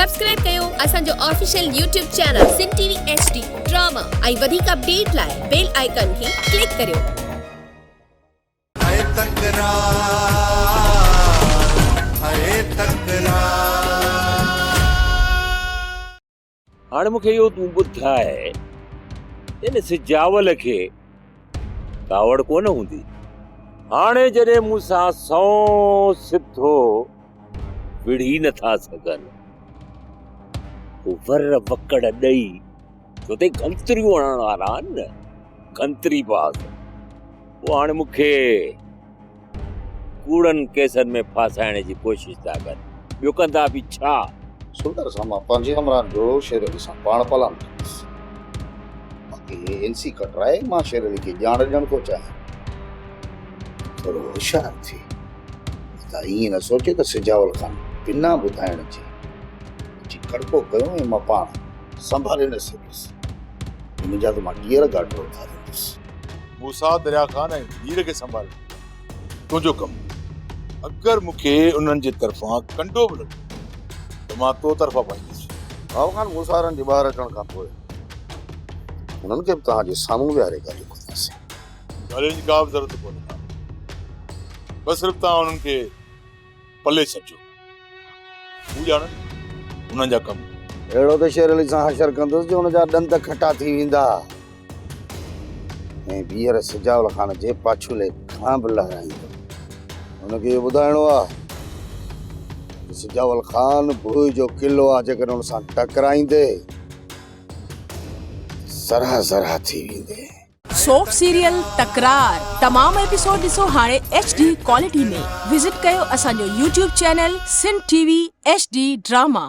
Subscribe कयो असांजो official YouTube channel SindhTVHD drama ऐं वधीक अपडेट लाइ बेल आइकन खे क्लिक करियो। हाणे मूंखे इहो तूं ॿुधाए इन सिजावल खे कावड़ कोन हूंदी। हाणे जॾहिं मूंसां सौ सिधो विढ़ी नथा सघनि वर वकड़ ॾेई छो त गंतरियूं हणण वारा आहिनि न, गंतरी बाज़। पोइ हाणे मूंखे कूड़नि केसनि में फासाइण जी कोशिशि था कनि। ॿियो कंदा बि छा? सुंदर सां मां पंहिंजे हमरान जो शेर अली सां पाण पलाम बाक़ी एनसी कटराए मां शेर अली खे ॼाण ॾियण थो चाहियां। थोरो होशियार थी त ईअं न सोचे त सिजावल खान बिना ॿुधाइण जे कड़को कयो ऐं मां पाण संभाले न सघियुसि। हिनजा त मां ॾींहर गाॾो उथारींदुसि। मूसा दरिया खान ऐं हीर खे संभाले तुंहिंजो कमु। अगरि मूंखे उन्हनि जे तरफ़ां कंडो बि लॻो त मां तो तरफ़ां पाईंदुसि। भाउ खान मूसारनि जे ॿाहिरि अचण खां पोइ उन्हनि खे बि तव्हांजे साम्हूं विहारे ॻाल्हियूं कंदासीं। ॻाल्हियुनि जी का बि ज़रूरत कोन्हे। बसि सिर्फ़ु तव्हां उन्हनि खे पले छॾिजो। हू ॼाणनि उन्हनि जा कम। अहिड़ो त शेर अली सां हशर कंदुसि जो हुनजा ॾंद खटा थी वेंदा ऐं ॿीहर सिजावल खान जे पाछुले खां बि लहराईंदो। हुनखे इहो ॿुधाइणो आहे सिजावल खान भूई जो किलो आहे, जेकर हुन सां टकराईंदे सरह सरह थी वेंदे। सोप सीरियल तकरार तमाम एपिसोड ॾिसो हाणे HD क्वालिटी में। विजिट कयो असांजो YouTube चैनल SindhTVHD ड्रामा।